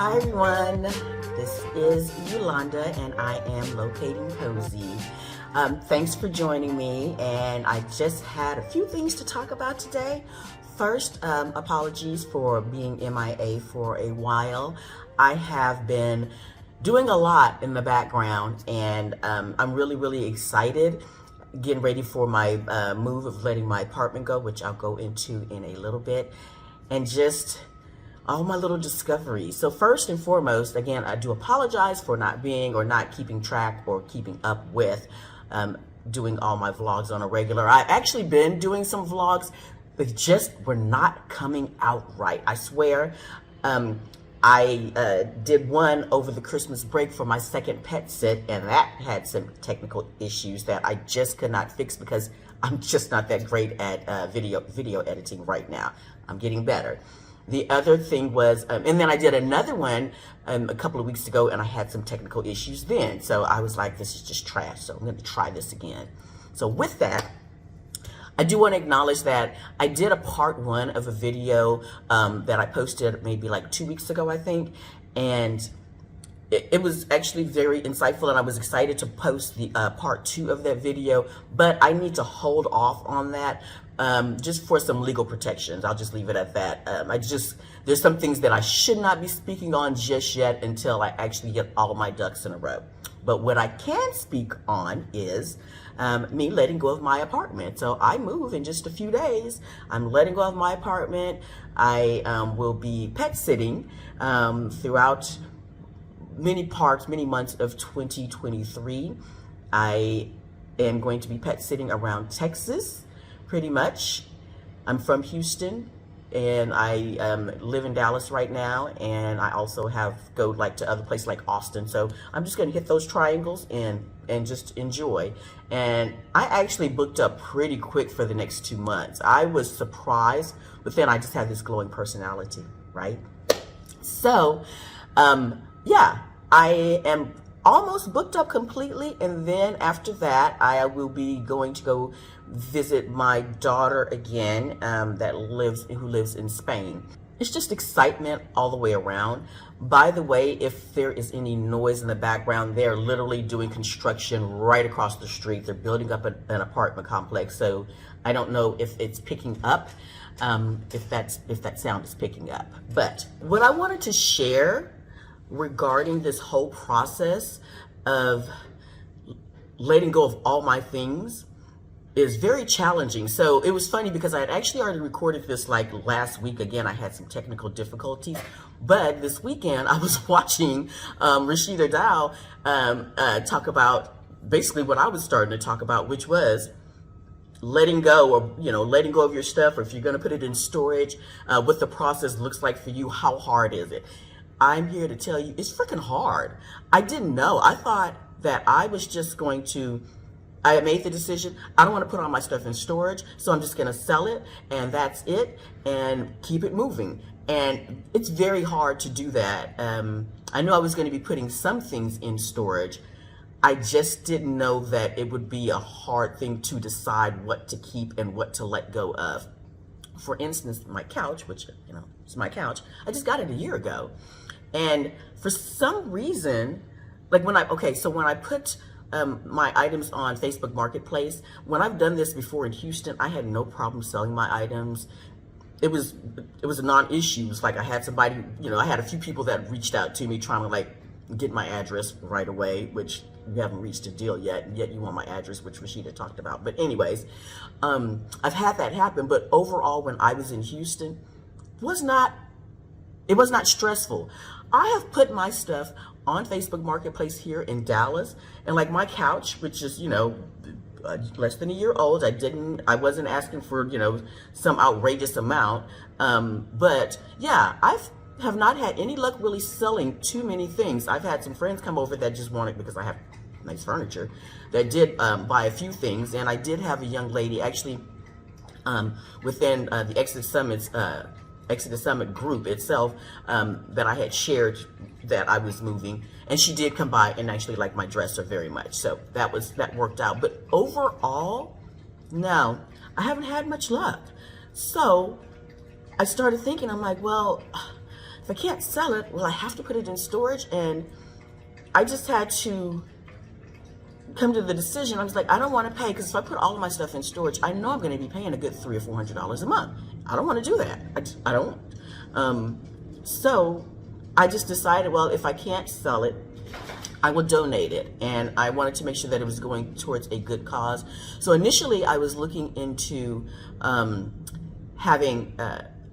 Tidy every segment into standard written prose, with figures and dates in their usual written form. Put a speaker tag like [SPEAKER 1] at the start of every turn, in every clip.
[SPEAKER 1] Hi everyone, this is Yolanda and I am Locating Cozy. Thanks for joining me, and I just had a few things to talk about today. First, apologies for being MIA for a while. I have been doing a lot in the background, and I'm really excited, getting ready for my move of letting my apartment go, which I'll go into in a little bit, and just all my little discoveries. So first and foremost, again, I do apologize for not being or not keeping track or keeping up with doing all my vlogs on a regular. I've actually been doing some vlogs, but just were not coming out right. I swear. I did one over the Christmas break for my second pet sit, and that had some technical issues that I just could not fix because I'm just not that great at video editing right now. I'm getting better. The other thing was, and then I did another one a couple of weeks ago, and I had some technical issues then. So I was like, this is just trash, so I'm going to try this again. So with that, I do want to acknowledge that I did a part one of a video that I posted maybe like 2 weeks ago, I think, and it was actually very insightful, and I was excited to post the part two of that video, but I need to hold off on that just for some legal protections. I'll just leave it at that. There's some things that I should not be speaking on just yet until I actually get all my ducks in a row. But what I can speak on is me letting go of my apartment. So I move in just a few days. I'm letting go of my apartment. I will be pet sitting throughout many months of 2023. I am going to be pet sitting around Texas, pretty much. I'm from Houston, and I live in Dallas right now, and I also go like to other places like Austin. So I'm just gonna hit those triangles and just enjoy. And I actually booked up pretty quick for the next 2 months. I was surprised, but then I just have this glowing personality, right? So, yeah, I am almost booked up completely, and then after that, I will be going to go visit my daughter again, who lives in Spain. It's just excitement all the way around. By the way, if there is any noise in the background, they're literally doing construction right across the street. They're building up an apartment complex, so I don't know if it's picking up, if that sound is picking up. But what I wanted to share regarding this whole process of letting go of all my things is very challenging. So it was funny because I had actually already recorded this like last week. Again, I had some technical difficulties, but this weekend I was watching Rashida Dow talk about basically what I was starting to talk about, which was letting go, or letting go of your stuff, or if you're going to put it in storage, what the process looks like for you. How hard is it? I'm here to tell you it's freaking hard. I didn't know. I thought that I was just going to, I made the decision, I don't want to put all my stuff in storage, so I'm just going to sell it, and that's it, and keep it moving. And it's very hard to do that. I knew I was going to be putting some things in storage. I just didn't know that it would be a hard thing to decide what to keep and what to let go of. For instance, my couch, which, is my couch, I just got it a year ago. And for some reason, like when I put my items on Facebook Marketplace, when I've done this before in Houston, I had no problem selling my items. It was a non-issue. It was like I had somebody, I had a few people that reached out to me trying to like get my address right away, which we haven't reached a deal yet, and yet you want my address, which Rashida talked about. But anyways, I've had that happen. But overall, when I was in Houston, it was not stressful. I have put my stuff on Facebook Marketplace here in Dallas, and like my couch, which is, less than a year old, I wasn't asking for, some outrageous amount. But yeah, have not had any luck really selling too many things. I've had some friends come over that just wanted, because I have nice furniture, that did buy a few things. And I did have a young lady actually within the Exodus Summit group itself that I had shared that I was moving, and she did come by and actually liked my dresser very much. So that worked out. But overall, no, I haven't had much luck. So I started thinking, I'm like, well, if I can't sell it, well, I have to put it in storage. And I just had to come to the decision. I was like, I don't want to pay, because if I put all of my stuff in storage, I know I'm going to be paying a good $300 or $400 a month. I don't want to do that. I don't. So I just decided, well, if I can't sell it, I will donate it. And I wanted to make sure that it was going towards a good cause. So initially I was looking into having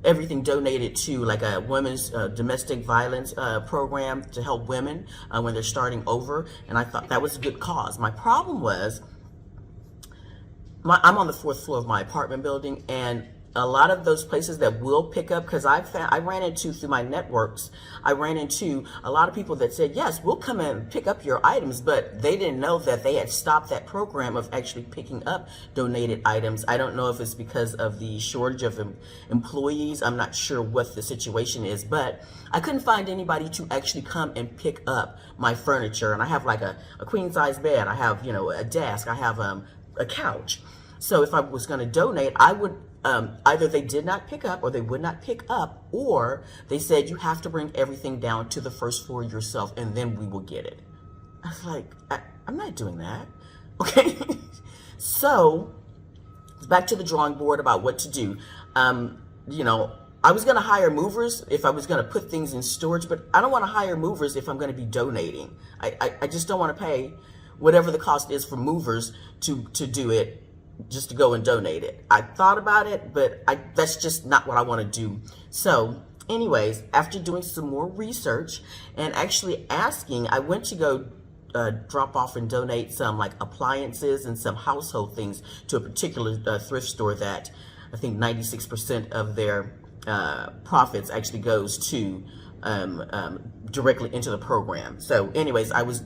[SPEAKER 1] everything donated to like a women's domestic violence program to help women when they're starting over. And I thought that was a good cause. My problem was, I'm on the 4th floor of my apartment building, and a lot of those places that will pick up, because I ran into, through my networks, I ran into a lot of people that said, yes, we'll come and pick up your items, but they didn't know that they had stopped that program of actually picking up donated items. I don't know if it's because of the shortage of employees. I'm not sure what the situation is, but I couldn't find anybody to actually come and pick up my furniture. And I have like a queen size bed. I have, you know, a desk. I have a couch. So if I was going to donate, I would, either they did not pick up, or they would not pick up, or they said you have to bring everything down to the 1st floor yourself and then we will get it. I was like, I'm not doing that. Okay. So back to the drawing board about what to do. You know, I was going to hire movers if I was going to put things in storage, but I don't want to hire movers if I'm going to be donating. I just don't want to pay whatever the cost is for movers to do it, just to go and donate it. I thought about it, but that's just not what I want to do. So anyways, after doing some more research and actually asking, I went to go drop off and donate some like appliances and some household things to a particular thrift store that I think 96% of their profits actually goes to directly into the program. So anyways, I was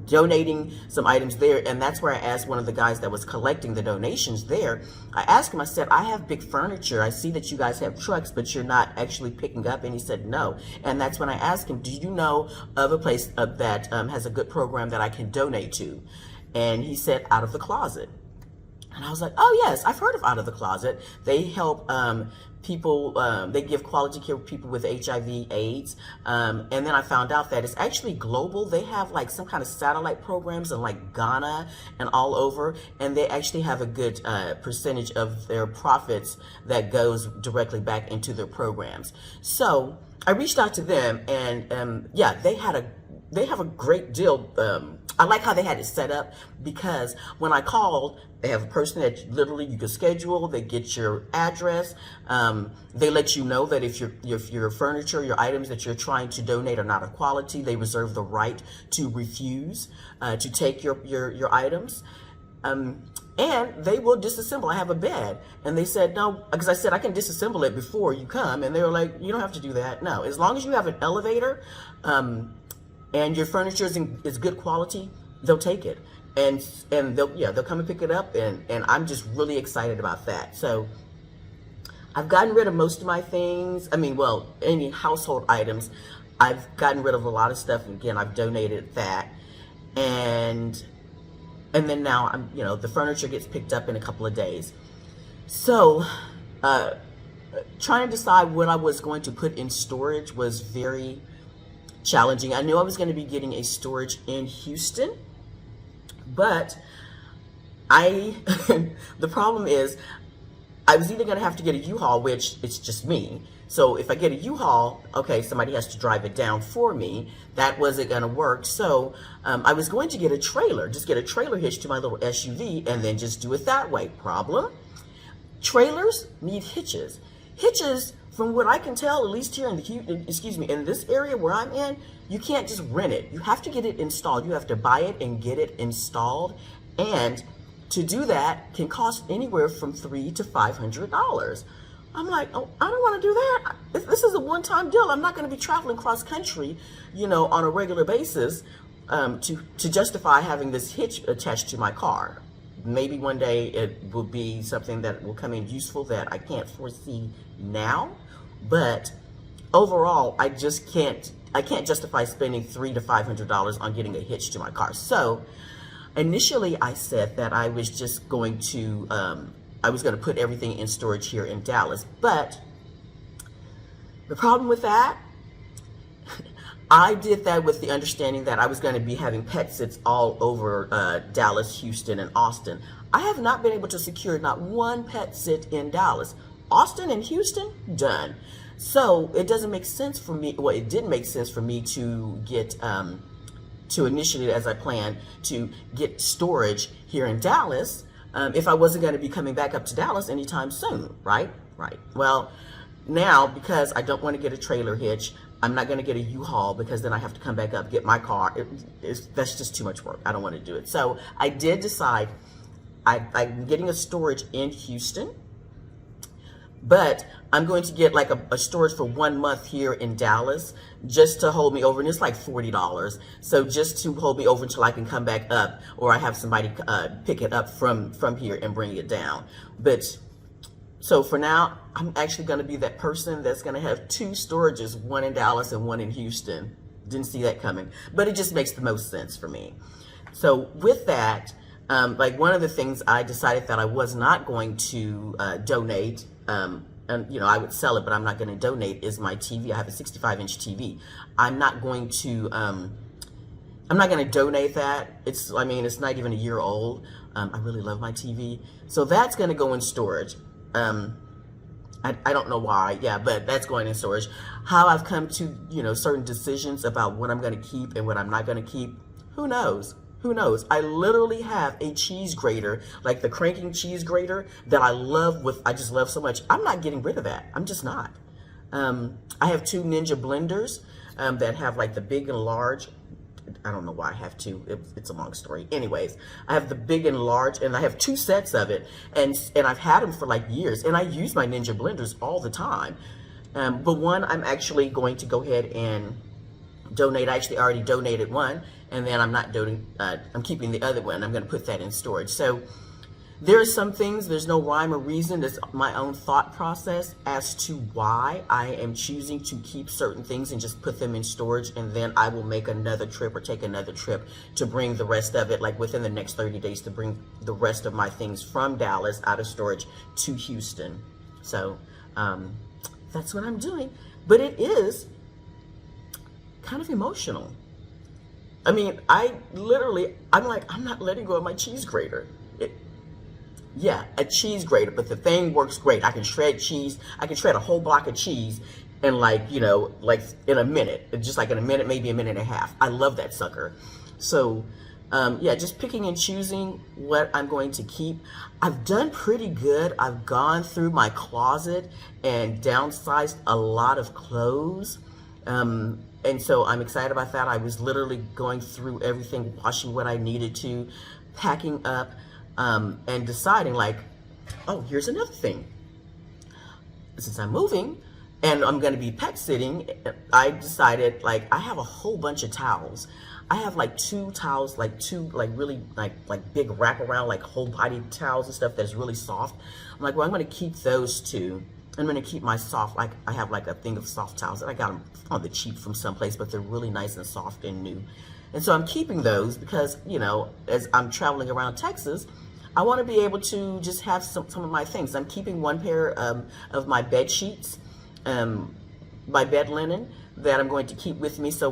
[SPEAKER 1] donating some items there, and that's where I asked one of the guys that was collecting the donations there. I asked him, I said, I have big furniture. I see that you guys have trucks, but you're not actually picking up. And he said, no. And that's when I asked him, do you know of a place that has a good program that I can donate to? And he said, Out of the Closet. And I was like, oh yes, I've heard of Out of the Closet. They help people, they give quality care to people with HIV, AIDS. And then I found out that it's actually global. They have like some kind of satellite programs in like Ghana and all over. And they actually have a good percentage of their profits that goes directly back into their programs. So I reached out to them, and yeah, they have a great deal. I like how they had it set up, because when I called, they have a person that literally you can schedule. They get your address. They let you know that if your furniture, your items that you're trying to donate are not of quality, they reserve the right to refuse to take your items. And they will disassemble. I have a bed, and they said no, because I said I can disassemble it before you come, and they were like, you don't have to do that. No, as long as you have an elevator and your furniture is good quality, they'll take it, and they'll come and pick it up, and I'm just really excited about that. So I've gotten rid of most of my things. I mean, well, any household items, I've gotten rid of a lot of stuff. Again, I've donated that, and then now I'm, the furniture gets picked up in a couple of days. So trying to decide what I was going to put in storage was very challenging. I knew I was going to be getting a storage in Houston, but the problem is I was either going to have to get a U-Haul, which it's just me. So if I get a U-Haul, okay, somebody has to drive it down for me. That wasn't going to work. So I was going to get a trailer, just get a trailer hitched to my little SUV and then just do it that way. Problem? Trailers need hitches. Hitches, from what I can tell, at least here in in this area where I'm in, you can't just rent it. You have to get it installed. You have to buy it and get it installed. And to do that can cost anywhere from $300 to $500. I'm like, oh, I don't want to do that. This is a one-time deal. I'm not going to be traveling cross country, on a regular basis to justify having this hitch attached to my car. Maybe one day it will be something that will come in useful that I can't foresee now. But overall, I can't justify spending $300 to $500 on getting a hitch to my car. So initially I said that I was just going to, put everything in storage here in Dallas. But the problem with that I did that with the understanding that I was going to be having pet sits all over Dallas, Houston, and Austin. I have not been able to secure not one pet sit in Dallas. Austin and Houston, done. So it doesn't make sense for me. Well, it didn't make sense for me to get to initially, as I planned, to get storage here in Dallas if I wasn't going to be coming back up to Dallas anytime soon, right? Right. Well, now because I don't want to get a trailer hitch, I'm not going to get a U-Haul because then I have to come back up, get my car. That's just too much work. I don't want to do it. So I did decide I'm getting a storage in Houston, but I'm going to get like a storage for 1 month here in Dallas just to hold me over. And it's like $40. So just to hold me over until I can come back up, or I have somebody pick it up from here and bring it down. But so for now, I'm actually going to be that person that's going to have 2 storages, one in Dallas and one in Houston. Didn't see that coming, but it just makes the most sense for me. So with that, like one of the things I decided that I was not going to donate, and you know, I would sell it, but I'm not going to donate, is my TV. I have a 65-inch TV. I'm not going to donate that. I mean, it's not even a year old. I really love my TV. So that's going to go in storage. I don't know why, yeah, but that's going in storage. How I've come to, you know, certain decisions about what I'm going to keep and what I'm not going to keep, who knows? Who knows? I literally have a cheese grater, like the cranking cheese grater that I just love so much. I'm not getting rid of that. I'm just not. I have 2 Ninja blenders that have like the big and large. I don't know why I have 2. It's a long story. Anyways, I have the big and large, and I have 2 sets of it, and I've had them for like years, and I use my Ninja blenders all the time. But one I'm actually going to go ahead and donate. I actually already donated one, and then I'm not donating. I'm keeping the other one. I'm going to put that in storage. So there are some things, there's no rhyme or reason. It's my own thought process as to why I am choosing to keep certain things and just put them in storage, and then I will make another trip or take another trip to bring the rest of it, like within the next 30 days, to bring the rest of my things from Dallas out of storage to Houston. So that's what I'm doing. But it is kind of emotional. I mean, I'm like, I'm not letting go of my cheese grater. Yeah, a cheese grater, but the thing works great. I can shred cheese. I can shred a whole block of cheese in like, you know, like in a minute, just like in a minute, maybe a minute and a half. I love that sucker. So, yeah, just picking and choosing what I'm going to keep. I've done pretty good. I've gone through my closet and downsized a lot of clothes. And so I'm excited about that. I was literally going through everything, washing what I needed to, packing up, and deciding like, oh, here's another thing. Since I'm moving and I'm going to be pet sitting, I decided like I have a whole bunch of towels. I have like 2 towels, like 2 like really like big wraparound, like whole body towels and stuff that's really soft. I'm like, well, I'm going to keep those 2. I'm going to keep my soft, like I have like a thing of soft towels that I got them on the cheap from someplace, but they're really nice and soft and new. And so I'm keeping those because, you know, as I'm traveling around Texas, I want to be able to just have some of my things. I'm keeping 1 pair of my bed sheets, my bed linen that I'm going to keep with me, so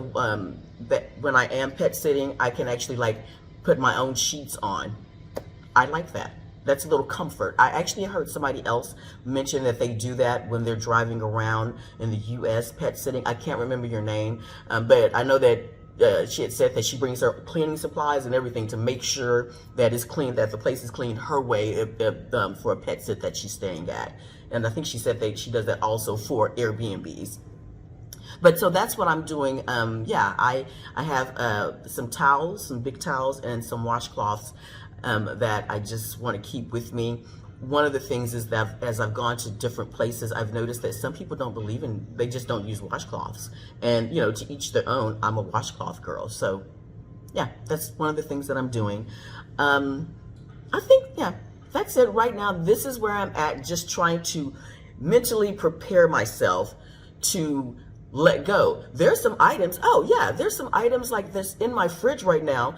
[SPEAKER 1] that when I am pet sitting, I can actually like put my own sheets on. I like that. That's a little comfort. I actually heard somebody else mention that they do that when they're driving around in the U.S. pet sitting. I can't remember your name, but I know that she had said that she brings her cleaning supplies and everything to make sure that it's clean, that the place is clean her way for a pet sit that she's staying at. And I think she said that she does that also for Airbnbs. But so that's what I'm doing. Yeah, I have some towels, some big towels, and some washcloths that I just want to keep with me. One of the things is that as I've gone to different places, I've noticed that some people don't believe in, they just don't use washcloths. And, you know, to each their own. I'm a washcloth girl. So, yeah, that's one of the things that I'm doing. I think, yeah, that's it right now. This is where I'm at, just trying to mentally prepare myself to let go. There's some items, oh yeah, there's some items like this in my fridge right now,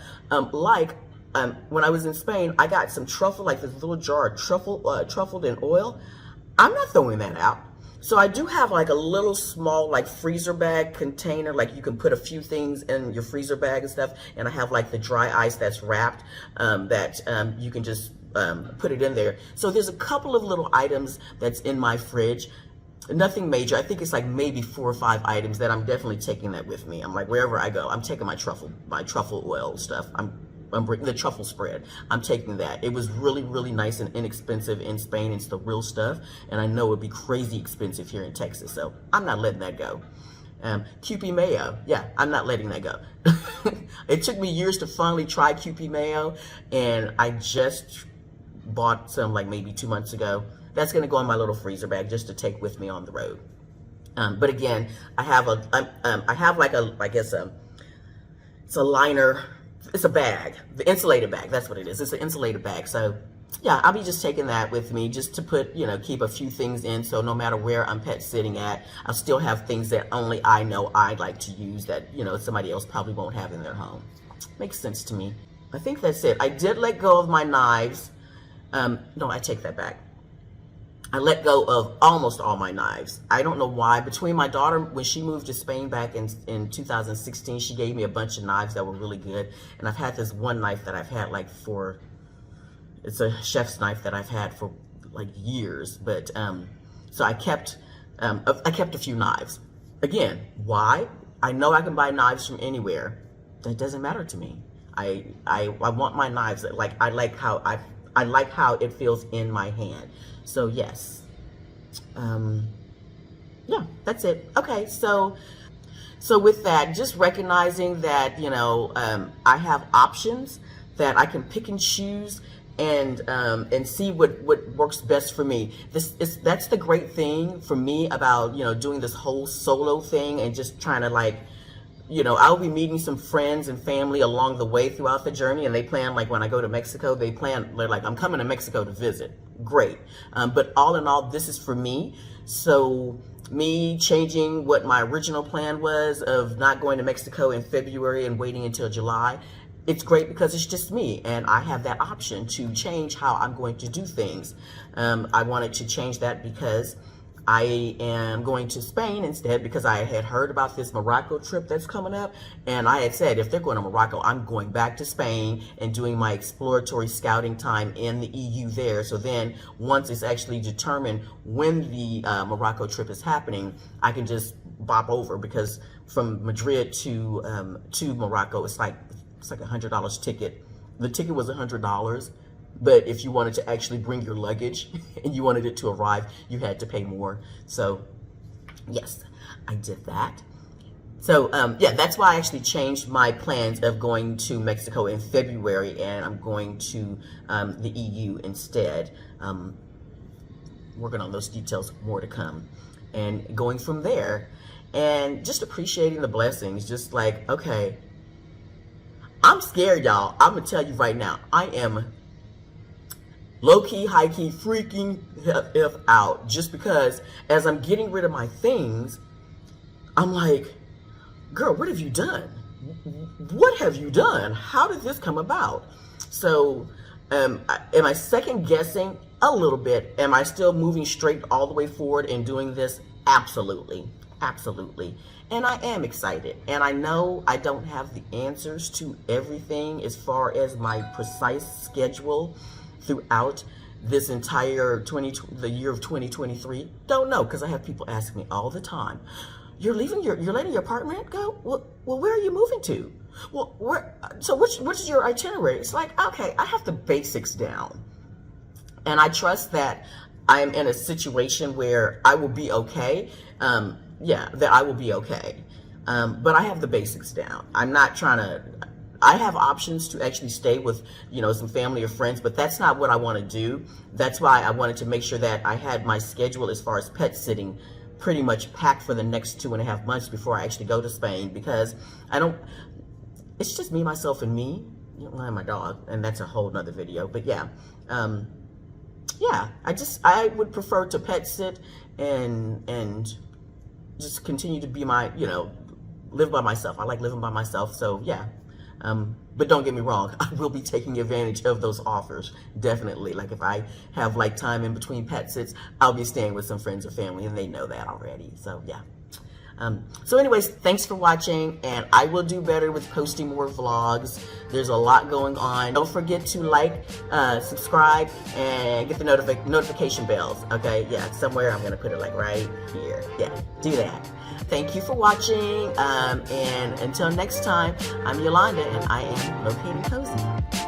[SPEAKER 1] when I was in Spain, I got some truffle, like this little jar of truffle, truffled in oil. I'm not throwing that out. So I do have like a little small like freezer bag container, like you can put a few things in your freezer bag and stuff. And I have like the dry ice that's wrapped that you can just put it in there. So there's a couple of little items that's in my fridge. Nothing major. I think it's like maybe 4 or 5 items that I'm definitely taking that with me. I'm like, wherever I go, I'm taking my truffle oil stuff. I'm bringing the truffle spread. I'm taking that. It was really, really nice and inexpensive in Spain. It's the real stuff. And I know it'd be crazy expensive here in Texas. So I'm not letting that go. Kewpie mayo. Yeah, I'm not letting that go. It took me years to finally try Kewpie mayo. And I just bought some like maybe 2 months ago. That's going to go in my little freezer bag just to take with me on the road. But again, I have it's a liner. It's a bag, the insulated bag. That's what it is. It's an insulated bag. So yeah, I'll be just taking that with me just to put, keep a few things in. So no matter where I'm pet sitting at, I'll still have things that only I know I'd like to use that, somebody else probably won't have in their home. Makes sense to me. I think that's it. I did let go of my knives. No, I take that back. I let go of almost all my knives. I don't know why. Between my daughter, when she moved to Spain back in 2016, she gave me a bunch of knives that were really good. And I've had this one knife that I've had it's a chef's knife that I've had for like years. But so I kept a few knives. Again, why? I know I can buy knives from anywhere. That doesn't matter to me. I want my knives. Like I like how it feels in my hand. So yes, yeah, that's it. Okay, so with that, just recognizing that, I have options that I can pick and choose and see what works best for me. That's the great thing for me about, doing this whole solo thing and just trying to I'll be meeting some friends and family along the way throughout the journey, and they plan, like when I go to Mexico, they're like, I'm coming to Mexico to visit. Great. But all in all, this is for me. So me changing what my original plan was of not going to Mexico in February and waiting until July, it's great because it's just me, and I have that option to change how I'm going to do things. I wanted to change that because I am going to Spain instead because I had heard about this Morocco trip that's coming up, and I had said if they're going to Morocco, I'm going back to Spain and doing my exploratory scouting time in the EU there. So then once it's actually determined when the Morocco trip is happening, I can just bop over, because from Madrid to Morocco, it's like $100 ticket. The ticket was $100. But if you wanted to actually bring your luggage and you wanted it to arrive, you had to pay more. So yes, I did that. So yeah, that's why I actually changed my plans of going to Mexico in February, and I'm going to the EU instead. Working on those details, more to come. And going from there and just appreciating the blessings, just like, okay, I'm scared, y'all. I'm gonna tell you right now, I am low-key, high-key, freaking F out, just because as I'm getting rid of my things, I'm like, girl, what have you done? What have you done? How did this come about? So am I second guessing a little bit? Am I still moving straight all the way forward and doing this? Absolutely. Absolutely. And I am excited. And I know I don't have the answers to everything as far as my precise schedule throughout this entire the year of 2023. Don't know, because I have people ask me all the time, you're letting your apartment go? Well, where are you moving to? Well, so what's your itinerary? It's like, okay, I have the basics down. And I trust that I am in a situation where I will be okay. Yeah, that I will be okay. But I have the basics down. I'm not trying to, I have options to actually stay with, some family or friends, but that's not what I want to do. That's why I wanted to make sure that I had my schedule as far as pet sitting pretty much packed for the next 2.5 months before I actually go to Spain, because it's just me, myself, and me, and my dog, and that's a whole nother video. But yeah, yeah, I would prefer to pet sit and just continue to be live by myself. I like living by myself. So yeah, But don't get me wrong, I will be taking advantage of those offers, definitely. Like if I have like time in between pet sits, I'll be staying with some friends or family, and they know that already. So yeah. So anyways, thanks for watching, and I will do better with posting more vlogs. There's a lot going on. Don't forget to like, subscribe, and get the notification bells, okay? Yeah, somewhere I'm gonna put it like right here. Yeah, do that. Thank you for watching, and until next time, I'm Yolanda, and I am Located Cozy.